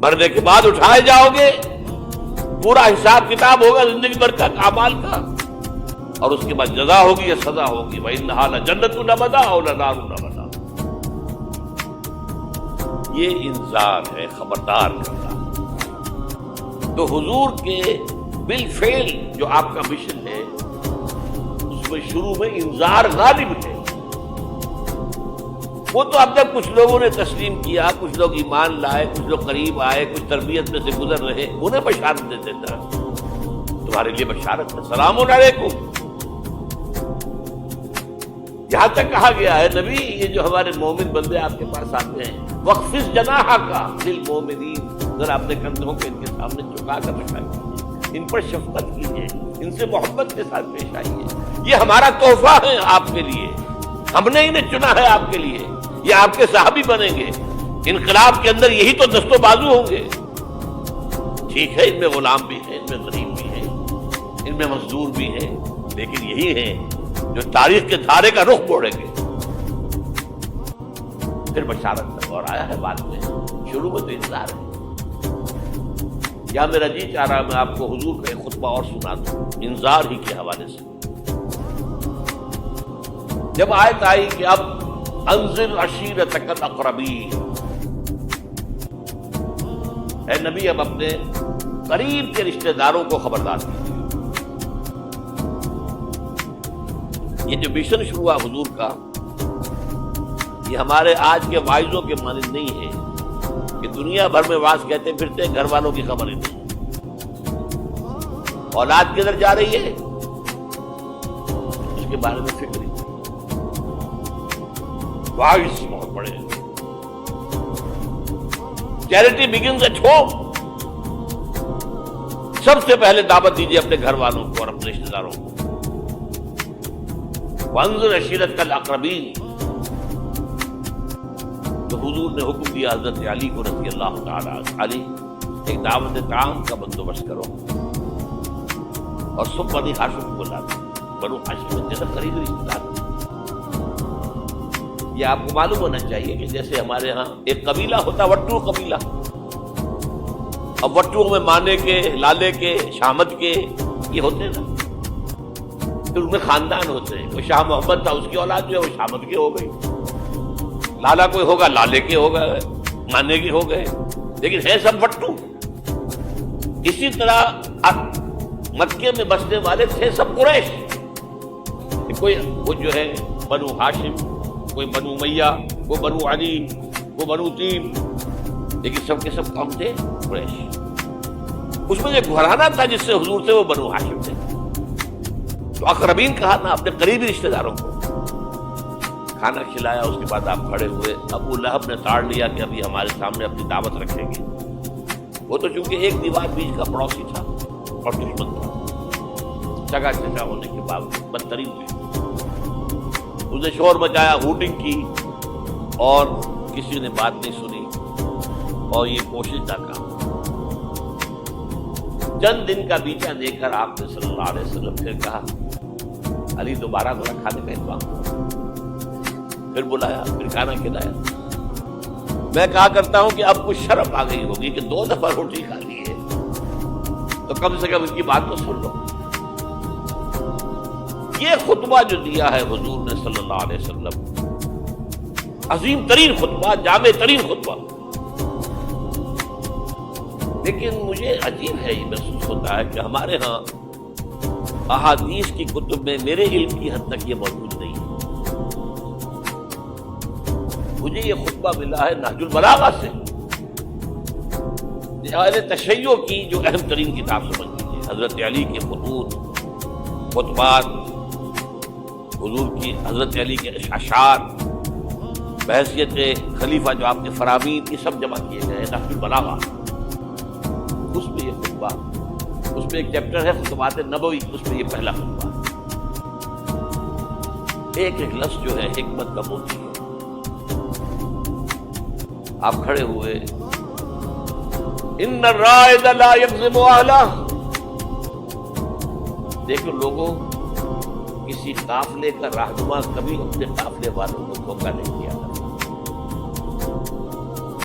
مرنے کے بعد اٹھائے جاؤ گے، پورا حساب کتاب ہوگا زندگی بھر کا اعمال کا، اور اس کے بعد جزا ہوگی یا سزا ہوگی. وَإِنَّهَا لَجَنَّةٌ أَبَدًا أَوْ لَنَارٌ أَبَدًا. یہ انذار ہے، خبردار کرنا. تو حضور کے بالفعل جو آپ کا مشن ہے اس میں شروع میں انذار غالب ہے. وہ تو اب تک کچھ لوگوں نے تسلیم کیا، کچھ لوگ ایمان لائے، کچھ لوگ قریب آئے، کچھ تربیت میں سے گزر رہے، انہیں بشارت دیتے تھے. تمہارے لیے بشارت ہے، سلام علیکم. یہاں تک کہا گیا ہے نبی یہ جو ہمارے مومن بندے آپ کے پاس آتے ہیں، وَخْفِضْ جَنَاحَكَ لِلْمُؤْمِنِينَ، ذرا اپنے کندھوں کو ان کے سامنے جھکا کر رکھا کیجیے، ان پر شفقت کیجیے، ان سے محبت کے ساتھ پیش آئیے. یہ ہمارا تحفہ ہے آپ کے لیے، ہم نے انہیں چنا ہے آپ کے لیے، یہ آپ کے صحابی بنیں گے. انقلاب کے اندر یہی تو دست و بازو ہوں گے. ٹھیک ہے ان میں غلام بھی ہیں، ان میں غریب بھی ہیں، ان میں مزدور بھی ہیں، لیکن یہی ہیں جو تاریخ کے دھارے کا رخ موڑیں گے. پھر بشارت تک اور آیا ہے بعد میں، شروع میں تو انتظار ہے. یا میرا جی چاہ رہا میں آپ کو حضور کا ایک خطبہ اور سنا دوں انذار ہی کے حوالے سے. جب آیت آئی کہ اب انذر عشیرتک الاقربین، اے نبی اب اپنے قریب کے رشتہ داروں کو خبردار کیجیے. یہ جو مشن شروع ہوا حضور کا، یہ ہمارے آج کے واعظوں کے مانند نہیں ہے کہ دنیا بھر میں واعظ کہتے پھرتے گھر والوں کی خبر ہی نہیں. اولاد کدھر جا رہی ہے اس کے بارے میں فکر ہی نہیں. واعظ بہت بڑے ہیں. Charity begins at home. سب سے پہلے دعوت دیجیے اپنے گھر والوں کو اور اپنے رشتہ داروں کو. وانذر عشیرتک الاقربین، تو حضور نے حکم دیا حضرت علی کو رضی اللہ تعالی عنہ، علی ایک دعوت طعام کا بندوبست کرو اور سب بنی ہاشم کو لا دو. بنو ہاشم کے قریبی رشتہ دار. یہ آپ کو معلوم ہونا چاہیے کہ جیسے ہمارے ہاں ایک قبیلہ ہوتا وٹو قبیلہ، اب وٹو میں مانے کے، لالے کے، شامت کے یہ ہوتے ہیں نا، پھر ان میں خاندان ہوتے ہیں. کوئی شاہ محمد تھا، اس کی اولاد جو ہے وہ شامت کے ہو گئی. لالا کوئی ہوگا لالے کے ہو گئے، مانے کے ہو گئے، لیکن ہے سب وٹو. اسی طرح مکے میں بسنے والے تھے سب قریش. کوئی وہ جو ہے بنو ہاشم، کوئی بنو امیہ، وہ بنو علی، وہ بنو تیم، لیکن سب کے سب کام تھے قریش. اس میں جو گھرانہ تھا جس سے حضور تھے وہ بنو ہاشم تھے. تو اقربین کہا نا اپنے قریبی رشتہ داروں کو. کھانا کھلایا، اس کے بعد آپ کھڑے ہوئے. ابو لہب نے تاڑ لیا کہ ابھی ہمارے سامنے اپنی دعوت رکھیں گے. وہ تو چونکہ ایک دیوار بیچ کا پڑوسی تھا اور دشمن تھا، چگا چچا ہونے کے باوجود بدترین ہوئی. اس نے شور مچایا، ہوٹنگ کی، اور کسی نے بات نہیں سنی اور یہ کوشش ناکام. چند دن کا بیچا دے کر آپ نے صلی اللہ علیہ وسلم پھر کہا علی دوبارہ ذرا کھانے کا انتظام کرو. پھر بلایا، پھر کھانا کھلایا. میں کہا کرتا ہوں کہ اب کچھ شرم آ گئی ہوگی کہ 2 دفعہ روٹی کھا لی ہے تو کم سے کم ان کی بات تو سن لو. یہ خطبہ جو دیا ہے حضور نے صلی اللہ علیہ وسلم، عظیم ترین خطبہ، جامع ترین خطبہ. لیکن مجھے عجیب ہے، یہ محسوس ہوتا ہے کہ ہمارے ہاں احادیث کی کتب میں میرے علم کی حد تک یہ موجود نہیں ہے. مجھے یہ خطبہ ملا ہے نہج البلاغہ سے، اہل تشیع کی جو اہم ترین کتاب سمجھ لیجیے. حضرت علی کے خطوط، خطبات، حضور کی حضرت علی کے اشعار، بحیثیت خلیفہ جو آپ کے فرامین، یہ سب جمع کیے گئے ہیں نہج البلاغہ. اس میں یہ خطبہ، اس میں ایک چیپٹر ہے خطبات نبوی، اس میں یہ پہلا خطبہ. ایک ایک لفظ جو ہے حکمت کا موتی ہے. آپ کھڑے ہوئے، ان الرائد لا یظلم اہلہ. دیکھو لوگوں، کسی قافلے کا رہنما کبھی اپنے قافلے والوں کو دھوکہ نہیں